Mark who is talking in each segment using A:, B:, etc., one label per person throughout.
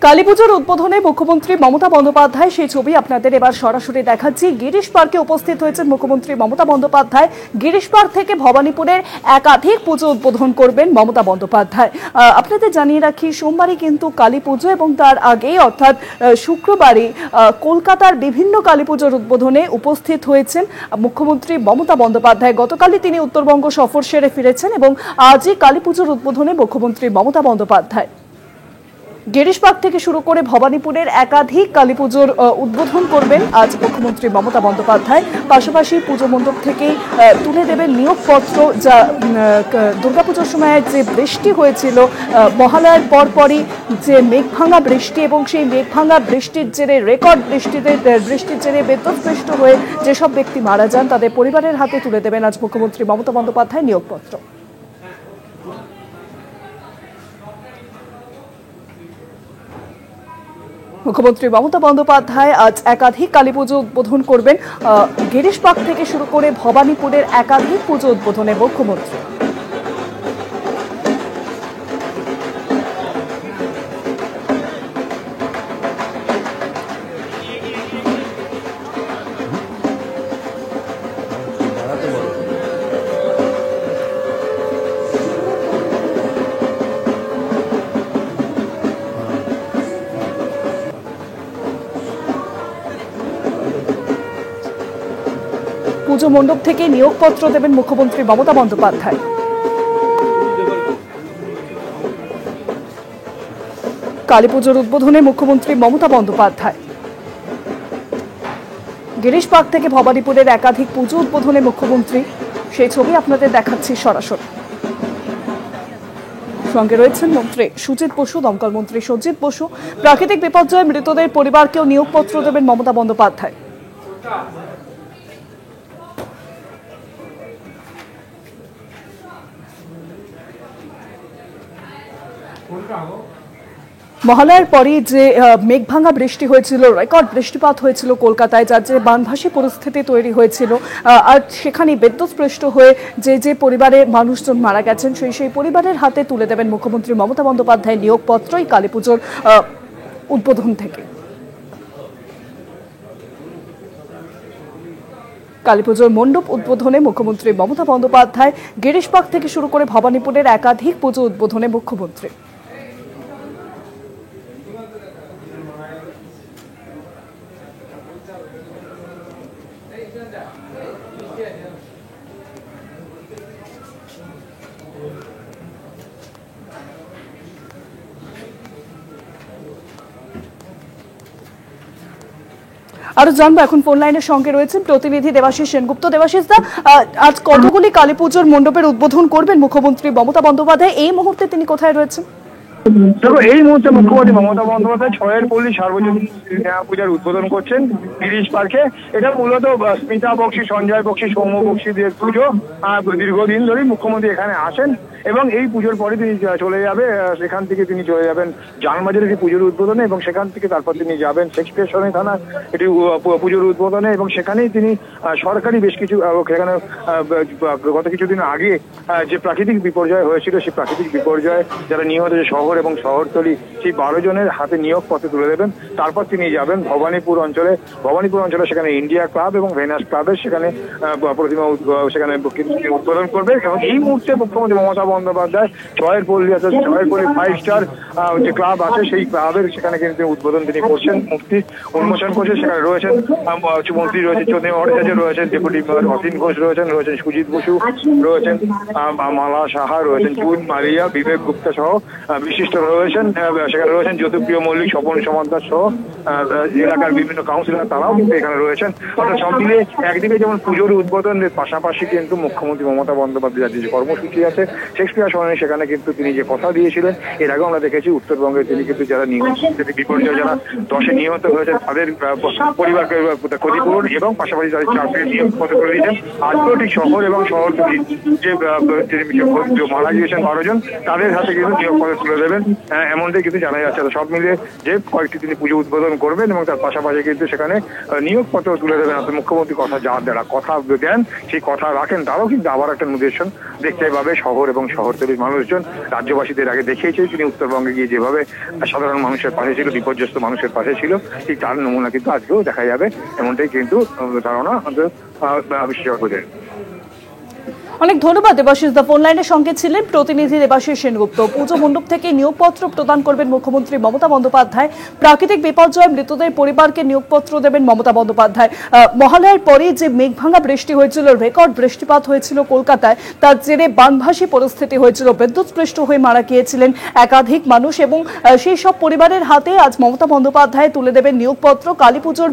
A: কালীপুজোর উদ্বোধনে মুখ্যমন্ত্রী মমতা বন্দ্যোপাধ্যায় সেই ছবি আপনাদের এবার সরাসরি দেখাচ্ছি। গিরিশ পার্কে উপস্থিত হয়েছেন মুখ্যমন্ত্রী মমতা বন্দ্যোপাধ্যায়। গিরিশ পার্ক থেকে ভবানীপুরের একাধিক পুজো উদ্বোধন করবেন মমতা বন্দ্যোপাধ্যায়। আপনাদের জানিয়ে রাখি, সোমবারই কিন্তু কালী পুজো এবং তার আগেই অর্থাৎ শুক্রবারই কলকাতার বিভিন্ন কালী পুজোর উদ্বোধনে উপস্থিত হয়েছেন মুখ্যমন্ত্রী মমতা বন্দ্যোপাধ্যায়। গতকালই তিনি উত্তরবঙ্গ সফর সেরে ফিরেছেন এবং আজই কালী পুজোর উদ্বোধনে মুখ্যমন্ত্রী মমতা বন্দ্যোপাধ্যায় গিরিশ পার্ক থেকে শুরু করে ভবানীপুরের একাধিক কালী পুজোর উদ্বোধন করবেন আজ মুখ্যমন্ত্রী মমতা বন্দ্যোপাধ্যায়। পাশাপাশি পুজো মণ্ডপ থেকেই তুলে দেবেন নিয়োগপত্র, যা দুর্গাপুজোর সময় যে বৃষ্টি হয়েছিল মহালয়ার পরপরই, যে মেঘভাঙা বৃষ্টি এবং সেই মেঘভাঙা বৃষ্টির জেরে রেকর্ড বৃষ্টির জেরে বিদ্যুৎস্পৃষ্ট হয়ে যেসব ব্যক্তি মারা যান তাদের পরিবারের হাতে তুলে দেবেন আজ মুখ্যমন্ত্রী মমতা বন্দ্যোপাধ্যায় নিয়োগপত্র। মুখ্যমন্ত্রী মমতা বন্দ্যোপাধ্যায় আজ একাধিক কালী পুজো উদ্বোধন করবেন। গিরিশ পার্ক থেকে শুরু করে ভবানীপুরের একাধিক পুজো উদ্বোধনে মুখ্যমন্ত্রী। পুজো মণ্ডপ থেকে নিয়োগপত্র দেবেন মুখ্যমন্ত্রী মমতা বন্দ্যোপাধ্যায়। কালী পুজোর উদ্বোধনে মুখ্যমন্ত্রী মমতা বন্দ্যোপাধ্যায়। গিরিশ পার্ক থেকে ভবানীপুরের একাধিক পুজো উদ্বোধনে মুখ্যমন্ত্রী, সেই ছবি আপনাদের দেখাচ্ছি সরাসরি। সঙ্গে রয়েছেন মন্ত্রী সুজিত বসু, দমকল মন্ত্রী সঞ্জিত বসু। প্রাকৃতিক বিপর্যয়ে মৃতদের পরিবারকেও নিয়োগপত্র দেবেন মমতা বন্দ্যোপাধ্যায়। মহালয়ার পরই যে মেঘভাঙা বৃষ্টি হয়েছিল, রেকর্ড বৃষ্টিপাত হয়েছিল কলকাতায়, যার যে বানভাসী পরিস্থিতি তৈরি হয়েছিল, আর সেখানে বিদ্যুৎস্পৃষ্ট হয়ে যে পরিবারের মানুষজন মারা গেছেন সেই পরিবারের হাতে তুলে দেবেন মুখ্যমন্ত্রী মমতা বন্দ্যোপাধ্যায় নিয়োগপত্রই কালী পুজোর উদ্বোধন থেকে। কালী পুজোর মণ্ডপ উদ্বোধনে মুখ্যমন্ত্রী মমতা বন্দ্যোপাধ্যায়। গিরিশ পার্ক থেকে শুরু করে ভবানীপুরের একাধিক পুজো উদ্বোধনে মুখ্যমন্ত্রী। আরো জানবো, এখন ফোন লাইনের সঙ্গে রয়েছেন প্রতিনিধি দেবাশিস সেনগুপ্ত। দেবাশিস দা, আজ কতগুলি কালী পুজোর মণ্ডপের উদ্বোধন করবেন মুখ্যমন্ত্রী মমতা বন্দ্যোপাধ্যায়? এই মুহূর্তে তিনি কোথায় রয়েছেন?
B: দেখো, এই মুহূর্তে মুখ্যমন্ত্রী মমতা বন্দ্যোপাধ্যায় ছয়ের পল্লী সার্বজনীন পূজার উদ্বোধন করছেন গিরিশ পার্কে। এটা মূলত স্মিতা বক্সি, সঞ্জয় বক্সি, সৌম্য বক্সিদের পুজো। দীর্ঘদিন ধরেই মুখ্যমন্ত্রী এখানে আসেন এবং এই পুজোর পরে তিনি চলে যাবে, সেখান থেকে তিনি চলে যাবেন জানবাজারে একটি পুজোর উদ্বোধনে এবং সেখান থেকে তারপর তিনি যাবেন শেক্সপিয়ার সরণি থানা এটি পুজোর উদ্বোধনে এবং সেখানেই তিনি সরকারি বেশ কিছু, সেখানে গত কিছুদিন আগে যে প্রাকৃতিক বিপর্যয় হয়েছিল সেই প্রাকৃতিক বিপর্যয়ে যারা নিহত যে শহর এবং শহরতলি, সেই 12 জনের হাতে নিয়োগপত্র তুলে দেবেন। তারপর তিনি যাবেন ভবানীপুর অঞ্চলে সেখানে ইন্ডিয়া ক্লাব এবং ভেনাস ক্লাবের সেখানে প্রতিমা সেখানে উদ্বোধন করবে। এবং এই মুহূর্তে মুখ্যমন্ত্রী মমতা বন্দ্যোপাধ্যায় ছয়ের পল্লী 5 স্টার যে ক্লাব আছে সেই ক্লাবের সেখানে কিন্তু উদ্বোধন তিনি করছেন, মূর্তি উন্মোচন করছেন। সেখানে রয়েছেন মন্ত্রী, রয়েছেন চন্দ্রিমা ভট্টাচার্য, রয়েছেন ডেপুটি মেয়র অতীন ঘোষ, রয়েছেন সুজিত বসু, রয়েছেন মালা সাহা, রয়েছেন জুন মারিয়া, বিবেক গুপ্তা সহ বিশিষ্ট রয়েছেন। সেখানে রয়েছেন জ্যোতিপ্রিয় মল্লিক, স্বপন সমাদ্দার সহ এলাকার বিভিন্ন কাউন্সিলর, তারাও কিন্তু এখানে রয়েছেন। অর্থাৎ সব মিলে একদিকে যেমন পুজোর উদ্বোধনের পাশাপাশি কিন্তু মুখ্যমন্ত্রী মমতা বন্দ্যোপাধ্যায়ের যে কর্মসূচি আছে শেক্সপিয়ার সরণি, সেখানে কিন্তু তিনি যে কথা দিয়েছিলেন, এর আগেও আমরা দেখেছি উত্তরবঙ্গে তিনি কিন্তু যারা বিপর্যয়, যারা 10-এ নিহত হয়েছে তাদের পরিবারকে ক্ষতিপূরণ এবং পাশাপাশি তাদের চাকরির নিয়োগপত্র করে দিয়েছেন। আজকেও ঠিক শহর এবং শহরতলি যে মারা গিয়েছেন 12 জন, তাদের হাতে কিন্তু নিয়োগপত্র তুলে দেবেন, এমনটাই কিন্তু জানা যাচ্ছে। সব মিলে যে কয়েকটি তিনি পুজো উদ্বোধন করবেন এবং তার পাশাপাশি কিন্তু সেখানে নিয়োগপত্র তুলে দেবেন। মুখ্যমন্ত্রী কথা দেন সেই কথা রাখেন, তারও কিন্তু আবার একটা নিদর্শন দেখতে পাবে শহর এবং শহরতলির মানুষজন রাজ্যবাসীদের আগে দেখিয়েছে তিনি উত্তরবঙ্গে গিয়ে যেভাবে সাধারণ মানুষের পাশে ছিল, বিপর্যস্ত মানুষের পাশে ছিল, ঠিক তার নমুনা কিন্তু আজকেও দেখা যাবে, এমনটাই কিন্তু ধারণা বিশেষজ্ঞদের।
A: অনেক ধন্যবাদ দেবাশিস দা। ফোন লাইনের সঙ্গে ছিলেন প্রতিনিধি দেবাশিস সেনগুপ্ত। পুজো মণ্ডপ থেকে নিয়োগপত্র প্রদান করবেন মুখ্যমন্ত্রী মমতা বন্দ্যোপাধ্যায়। প্রাকৃতিক বিপর্যয়ে মৃতদের পরিবারকে নিয়োগপত্র দেবেন মমতা বন্দ্যোপাধ্যায়। মহালয়ার পরে যে মেঘভাঙা বৃষ্টি হয়েছিল, রেকর্ড বৃষ্টিপাত হয়েছিল কলকাতায়, তার জেরে বানভাসী পরিস্থিতি হয়েছিল, বিদ্যুৎস্পৃষ্ট হয়ে মারা গিয়েছিলেন একাধিক মানুষ, এবং সেই সব পরিবারের হাতে আজ মমতা বন্দ্যোপাধ্যায় তুলে দেবেন নিয়োগপত্র। কালীপুজোর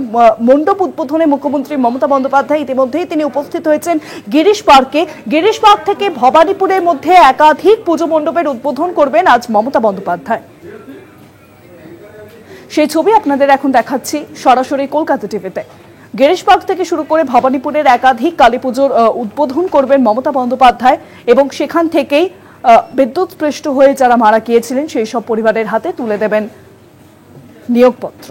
A: মণ্ডপ উদ্বোধনে মুখ্যমন্ত্রী মমতা বন্দ্যোপাধ্যায় ইতিমধ্যেই তিনি উপস্থিত হয়েছেন গিরিশ পার্কে। গিরিশ পার্ক থেকে ভবানীপুরের মধ্যে একাধিক পুজো মণ্ডপের উদ্বোধন করবেন আজ মমতা বন্দ্যোপাধ্যায়। সেই ছবি আপনাদের এখন দেখাচ্ছি সরাসরি কলকাতা টিভিতে। গিরিশ পার্ক থেকে শুরু করে ভবানীপুরের একাধিক কালী পুজোর উদ্বোধন করবেন মমতা বন্দ্যোপাধ্যায়, এবং সেখান থেকেই বিদ্যুৎস্পৃষ্ট হয়ে যারা মারা গিয়েছিলেন সেই সব পরিবারের হাতে তুলে দেবেন নিয়োগপত্র।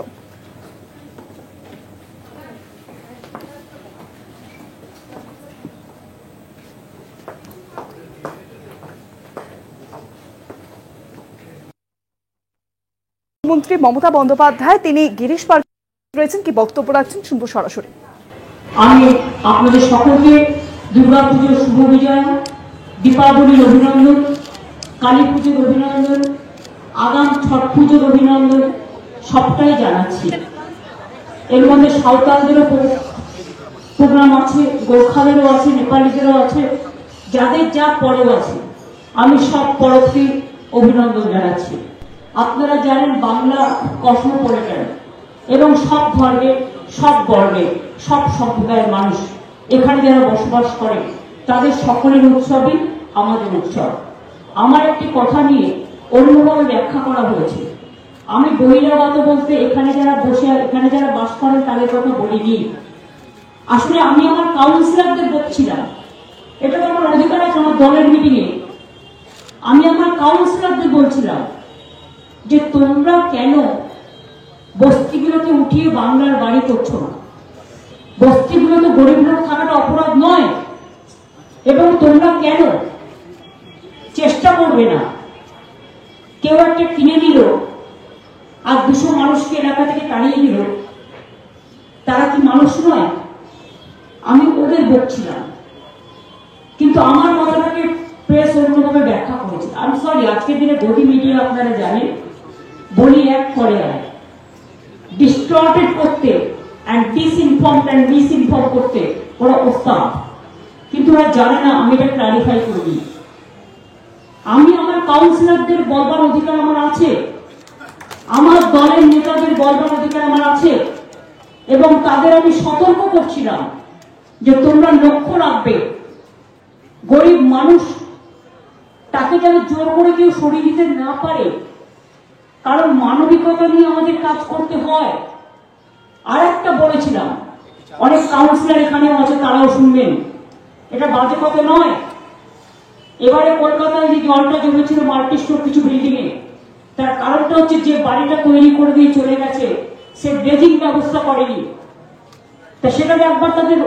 A: মুখ্যমন্ত্রী মমতা বন্দ্যোপাধ্যায় তিনি গিরিশ পার্ক রয়েছেন, কি বক্তব্য রাখছেন শুনবো সরাসরি।
C: আমি আপনাদের সকলকে দুর্গাপুজোর শুভ বিজয়, দীপাবলির অভিনন্দন, কালী পুজোর অভিনন্দন, আগাম ছট পুজোর অভিনন্দন সবটাই জানাচ্ছি। এর মধ্যে সাঁওতালদেরও প্রোগ্রাম আছে, গোর্খাদেরও আছে, নেপালিদেরও আছে, যাদের যা পরব আছে আমি সব পরবকে অভিনন্দন জানাচ্ছি। আপনারা জানেন বাংলা কসমোপলিটন এবং সব ধর্মের, সব বর্ণের, সব সম্প্রদায়ের মানুষ এখানে যারা বসবাস করে তাদের সকলের উৎসবই আমাদের উৎসব। আমার একটি কথা নিয়ে অন্যভাবে ব্যাখ্যা করা হয়েছে। আমি বহিরাগত বলতে এখানে যারা এখানে যারা বাস করেন তাদের কথা বলিনি। আসলে আমি আমার কাউন্সিলরদের বলছিলাম, এটা তো আমার অধিকার আছে আমার দলের মিটিংয়ে, আমি আমার কাউন্সিলরদের বলছিলাম যে তোমরা কেন বস্তিগুলোকে উঠিয়ে বাংলার বাড়ি করছো না? বস্তিগুলোতে গরিব লোক থাকাটা অপরাধ নয়, এবং তোমরা কেন চেষ্টা করবে না? কেউ একটা কিনে নিল আর 200 মানুষকে এলাকা থেকে তাড়িয়ে দিল, তারা কি মানুষ নয়? আমি ওদের বলছিলাম, কিন্তু আমার কথাটাকে প্রেস অন্যভাবে ব্যাখ্যা করেছে। আমি সরি, আজকের দিনে গদি মিডিয়া আপনারা জানেন বলি এক করে আর ডিস্টর্টেড করতে and disinformed and misinformed করতে ওরা ওস্তাদ, কিন্তু ওরা জানে না। আমি এটা ক্লারিফাই করি, আমি আমার কাউন্সিলরদের বলবার অধিকার আমার আছে, আমার দলের নেতাদের বলবার অধিকার আমার আছে, এবং তাদের আমি সতর্ক করছিলাম যে তোমরা লক্ষ্য রাখবে গরিব মানুষ তাকে যেন জোর করে কেউ সরিয়ে দিতে না পারে, কারণ মানবিকতা নিয়ে আমাদের কাজ করতে হয়। আর একটা বলেছিলাম, অনেক কাউন্সিলর এখানেও আছে, তারাও শুনবেন, এটা বাজে কথা নয়। এবারে কলকাতায় যে জলটা জমেছিল মাল্টি স্টোর কিছু বিল্ডিং এ, তার কারণটা হচ্ছে যে বাড়িটা তৈরি করে দিয়ে চলে গেছে সে ড্রেজিং ব্যবস্থা করেনি, তা সেটা একবার তাদের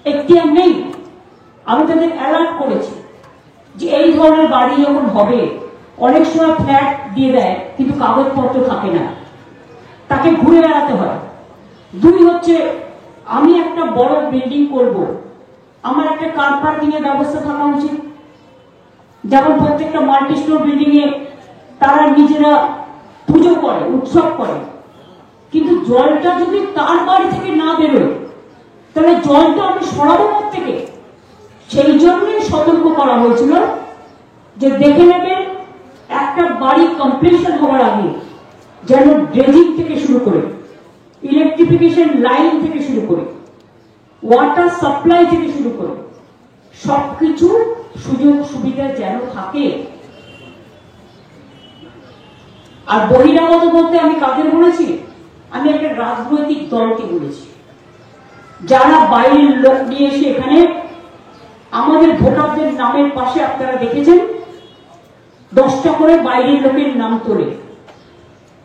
C: এখতিয়ার নেই। আমি তাদের অ্যালার্ট করেছি যে এই ধরনের বাড়ি যখন হবে অনেক সময় ফ্ল্যাট দিয়ে দেয় কিন্তু কাগজপত্র থাকে না, তাকে ঘুরে বেড়াতে হয়। 2 হচ্ছে আমি একটা বড় বিল্ডিং করব, আমার একটা কার পার্কিং এর ব্যবস্থা থাকা উচিত। যেমন প্রত্যেকটা মাল্টি স্টোর বিল্ডিং এ তারা নিজেরা পুজো করে, উৎসব করে, কিন্তু জলটা যদি তার বাড়ি থেকে না বেরোয় তাহলে জলটা আমি সরাবো থেকে। সেই জন্যই সতর্ক করা হয়েছিল যে দেখে নেবেন একটা বাড়ি কমপ্লিশন হওয়ার আগে যেন ড্রেজিং থেকে শুরু করে, ইলেকট্রিফিকেশন লাইন থেকে শুরু করে, ওয়াটার সাপ্লাই থেকে শুরু করে সবকিছু সুযোগ সুবিধা যেন থাকে। আর বহিরাগত বলতে আমি কাদের বলেছি? আমি একটা রাজনৈতিক দলকে বলেছি, যারা বাইরের লোক নিয়ে এসে এখানে আমাদের ভোটারদের নামের পাশে আপনারা দেখেছেন 10টা করে বাইরের লোকের নাম তোলে,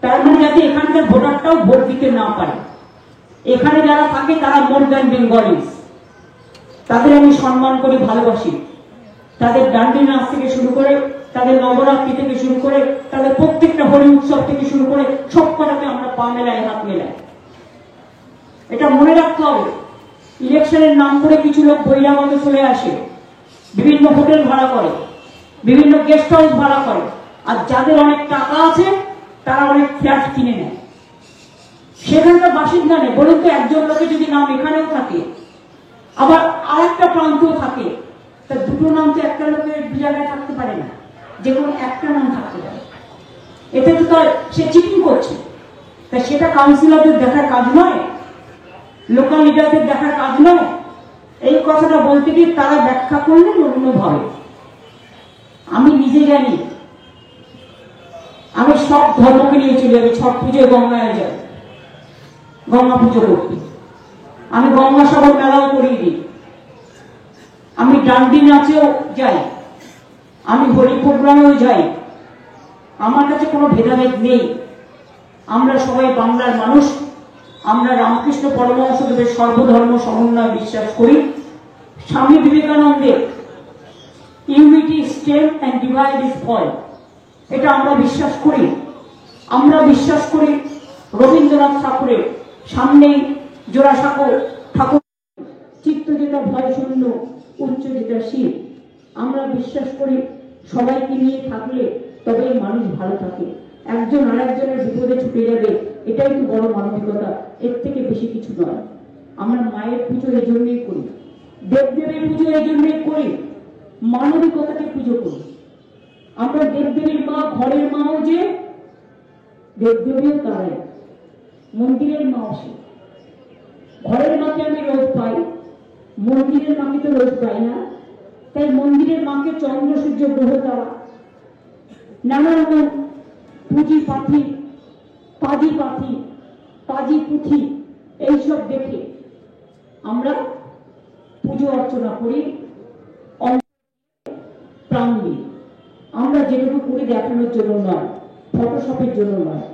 C: তার মানে যাতে এখানকার ভোটারটাও ভোট দিতে না পারে। এখানে যারা থাকে তারা মোর দ্যান বেঙ্গলিজ, তাদের আমি সম্মান করি, ভালোবাসি, তাদের ডান্ডি নাচ থেকে শুরু করে, তাদের নবরাত্রি থেকে শুরু করে, তাদের প্রত্যেকটা হোলি উৎসব থেকে শুরু করে সব কটাকে আমরা পা মেলাই, হাত মেলাই। এটা মনে রাখতে হবে। ইলেকশনের নাম করে কিছু লোক বহিরাগত চলে আসে, বিভিন্ন হোটেল ভাড়া করে, বিভিন্ন গেস্ট হাউস ভাড়া করে, আর যাদের অনেক টাকা আছে তারা অনেক ফ্ল্যাট কিনে নেয়। সেখানকার বাসিন্দা নেই। বলুন তো, একজন লোকের যদি নাম এখানেও থাকে, আবার আর একটা প্রান্তেও থাকে, তা দুটো নাম তো একটা লোকের দু জায়গায় থাকতে পারে না, যে কোনো একটা নাম থাকতে পারে। এতে তো তার সে চিটিং করছে। তা সেটা কাউন্সিলরদের দেখার কাজ নয়, লোকাল লিডারদের দেখার কাজ নয়। এই কথাটা বলতে গিয়ে তারা ব্যাখ্যা করলেন অন্যভাবে। আমি নিজে জানি, আমি সব ধর্মকে নিয়ে চলে যাবি। ছট পুজোয় গঙ্গায় যাই, গঙ্গা পুজো করতে। আমি গঙ্গাসাগর মেলাও করিয়ে দিই, আমি ডান্ডি নাচেও যাই, আমি হোলি প্রোগ্রামেও যাই। আমার কাছে কোনো ভেদাভেদ নেই। আমরা সবাই বাংলার মানুষ। আমরা রামকৃষ্ণ পরমহংসদেবের সর্বধর্ম সমন্বয় বিশ্বাস করি। স্বামী বিবেকানন্দের unity strength and divide is fall, এটা আমরা বিশ্বাস করি। আমরা বিশ্বাস করি রবীন্দ্রনাথ ঠাকুরের সামনেই জোড়াসাঁকো ঠাকুর, চিত্ত যেটা ভয় শূন্য, উচ্চ যেটা শিব। আমরা বিশ্বাস করি সবাইকে নিয়ে থাকলে তবেই মানুষ ভালো থাকে। একজন আরেকজনের বিপদে ছুটে যাবে, এটাই তো বড় মানবিকতা, এর থেকে বেশি কিছু নয়। আমরা মায়ের পুজো এই জন্যই করি, দেবদেবীর পুজো এই জন্যই করি, মানবিকতাকে পুজো করি। আমরা দেবদেবীর মা, ঘরের মাও যে, দেবদেবীও তারাই, মন্দিরের মাও সে। ঘরের মাকে আমি রোজ পাই, মন্দিরের মাকে তো রোজ পাই না। তাই মন্দিরের মাকে চন্দ্র, সূর্য, গ্রহ, তারা, নানা রকম পুঁজি পাখি, পাজি পাখি, পাজি পুঁথি, এইসব দেখে আমরা পুজো অর্চনা করি, প্রাণ দিই। আমরা যেটুকু করি দেখানোর জন্য নয়, ফটোশপের জন্য নয়।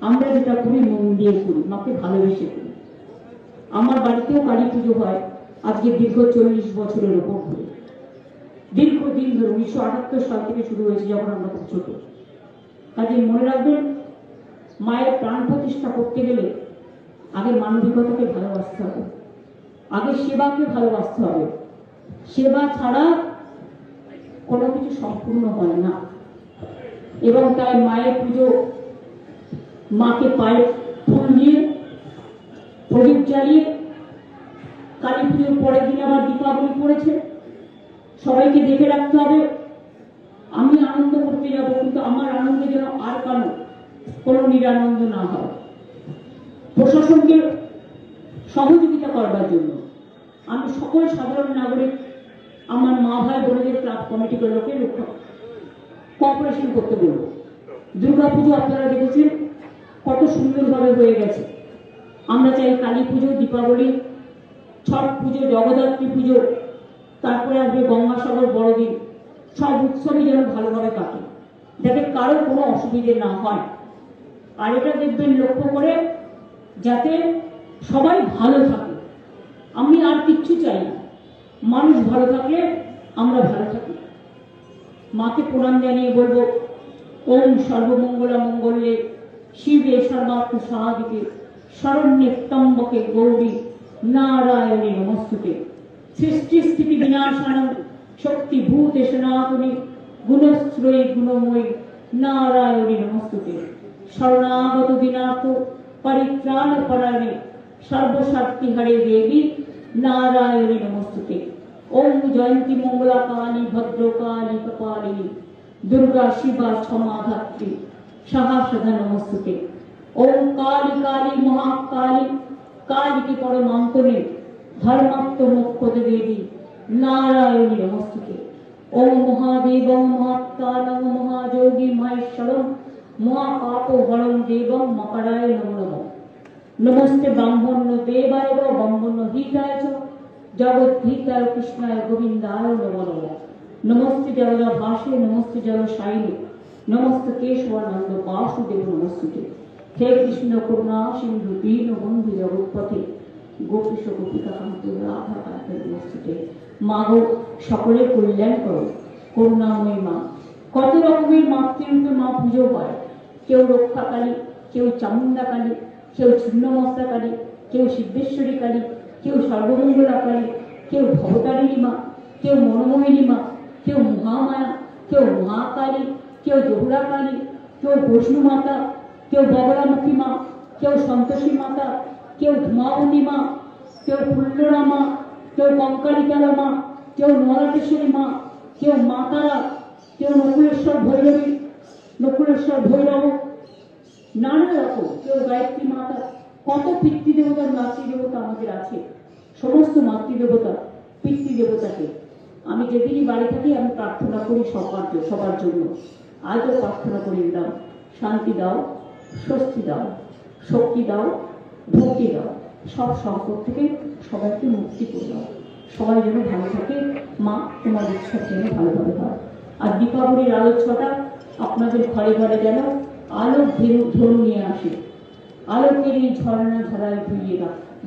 C: আমরা যেটা করি মন দিয়ে করি, মাকে ভালোবেসে করি। আমার বাড়িতেও কালী পুজো হয় আজকে দীর্ঘ 40 বছরের উপর ধরে। দীর্ঘদিন ধরে 1978 সাল থেকে শুরু হয়েছে, যখন আমরা খুব ছোট। কাজে মনে রাখবেন, মায়ের প্রাণ প্রতিষ্ঠা করতে গেলে আগে মানবিকতাকে ভালোবাসতে হবে, আগে সেবাকে ভালোবাসতে হবে। সেবা ছাড়া কোনো কিছু সম্পূর্ণ হয় না। এবং তাই মায়ের পুজো, মাকে পায়ে ফুল দিয়ে, প্রদীপ জ্বালিয়ে, কালী পুজোর পরের দিন আবার দীপাবলি পড়েছে, সবাইকে দেখে রাখতে হবে। আমি আনন্দ করতে যাব, কিন্তু আমার আনন্দে যেন আর কোনো নিরানন্দ না হয়। প্রশাসনকে সহযোগিতা করবার জন্য আমি সকল সাধারণ নাগরিক, আমার মা ভাই বোনেদের ক্লাব কমিটিগুলোকে কোঅপারেশন করতে বলবো। দুর্গাপুজো আপনারা দেখেছেন কত সুন্দরভাবে হয়ে গেছে। আমরা চাই কালী পুজো, দীপাবলি, ছট পুজো, জগদ্ধাত্রী পুজো, তারপরে আসবে গঙ্গাসাগর বড়দিন, সব উৎসবই যেন ভালোভাবে কাটে, যাতে কারোর কোনো অসুবিধে না হয়। আর এটা দেখবেন লক্ষ্য করে, যাতে সবাই ভালো থাকে। আমি আর কিচ্ছু চাই না, মানুষ ভালো থাকলে আমরা ভালো থাকি। মাকে প্রণাম জানিয়ে বলবো, ওম সর্বমঙ্গলা মঙ্গলে শিবে সর্বার্থ সাধিকে শরণ্যে ত্র্যম্বকে গৌরী নারায়ণী নমস্তুতে। সৃষ্টি স্থিতি বিনাশানং শক্তি ভূতে সনাতনী গুণশ্রয়ী গুণময়ী নারায়ণী নমস্তুতে। শরণাগত দিনার্থ পরিত্রাণ পরায়ণে সর্বশক্তি হরে দেবী নারায়ণী নমস্তুতে। ওম জয়ন্তী মঙ্গলা কালী ভদ্রকালী কপালিনী দুর্গা শিবা ক্ষমা ধাত্রী সহস্রধা নমস্তুতে। ওম কালী কালী মহাকালী কালীকে পরমান্তরে ধর্মাত্ম মুখ্যতে দেবী নারায়ণী নমস্তুতে। ওম মহাদেব মহাত্মানং মহাযোগী মহেশ্বরম মহাপাপ হরম দেবম মকরায় নমো নমঃ। নমস্তে ব্রাহ্মণ্য দেবায় ব্রাহ্মণ্য হিতায় চ জগদ্ধিতায় কৃষ্ণায় গোবিন্দায় নমো নমঃ। নমস্তে জগদা ভাসে নমস্তে জল শাইনে নমস্তে কেশবানন্দ বাসুদেব নমস্তুতে। হে কৃষ্ণ করুণা সিন্ধু দীন বন্ধু জগৎপথে গোপীশ গোপিকা কান্ত রাধা কান্ত নমস্তুতে। মা গো সকলের কল্যাণ করো, করুণাময়ী মা। কত রকমের মাতৃরূপে মা পুজো করে, কেউ রক্ষাকালী, কেউ চামুণ্ডা কালী, কেউ ছিন্নমস্তা কালী, কেউ সিদ্ধেশ্বরী কালী, কেউ সর্বমঙ্গলা কালী, কেউ ভবতারিণী মা, কেউ মনোমোহিনী মা, কেউ মহামায়া, কেউ মহাকালী, কেউ জহুরা কালী, কেউ বৈষ্ণু মাতা, কেউ বগলামুখী মা, কেউ সন্তোষী মাতা, কেউ ধূমাবতী মা, কেউ ফুল্লরা মা, কেউ কঙ্কালিকালা মা, কেউ নরাটেশ্বরী মা, কেউ মা তারা, কেউ নকুলেশ্বর ভৈরবী, নকুলেশ্বর ভৈরব, নানা রকম, কেউ গায়ত্রী মাতা। কত পিতৃদেবতার মাতৃদেবতা আমাদের আছে। সমস্ত মাতৃদেবতা পিতৃদেবতাকে আমি যেদিনই বাড়ি থাকি আমি প্রার্থনা করি সবার জন্য। আজও প্রার্থনা করি, দাও শান্তি দাও, স্বস্তি দাও, শক্তি দাও, ভক্তি দাও, সব সংকট থেকে সবাইকে মুক্তি করে দাও, সবাই যেন ভালো থাকে। মা তোমার ইচ্ছা যেন ভালোভাবে হয়। আর দীপাবলির আলোচনাটা আপনাদের ঘরে ঘরে যেন আলো ধরু নিয়ে আসে। আলোকের এই ঝর্ণা ঝরায়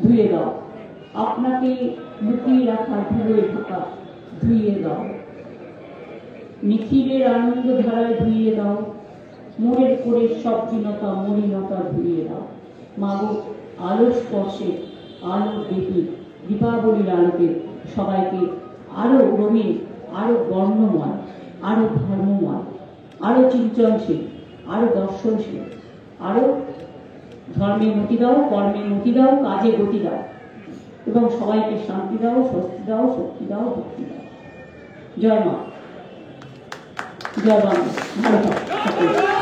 C: ধুয়ে দাও, আপনাকে লুকিয়ে রাখা ধুয়ে থাকা ধুইয়ে দাও, নিখিলের আনন্দ ধারায় ধুইয়ে দাও, মোড়ের করে সব দীনতা মলিনতা ধুইয়ে দাও। মাগো আলো স্পর্শে আলো দেখি দীপাবলির আলোকে সবাইকে আরো রঙিন, আরো বর্ণময়, আরো ধর্মময়, আরো চিন্তনশীল, আরো দর্শনশীল, আরো ধর্মে মতি দাও, কর্মে মতি দাও, কাজে গতি দাও, এবং সবাইকে শান্তি দাও, স্বস্তি দাও, শক্তি দাও, ভক্তি দাও। জয় মা, জয় বাংলা, ভালো থাকো।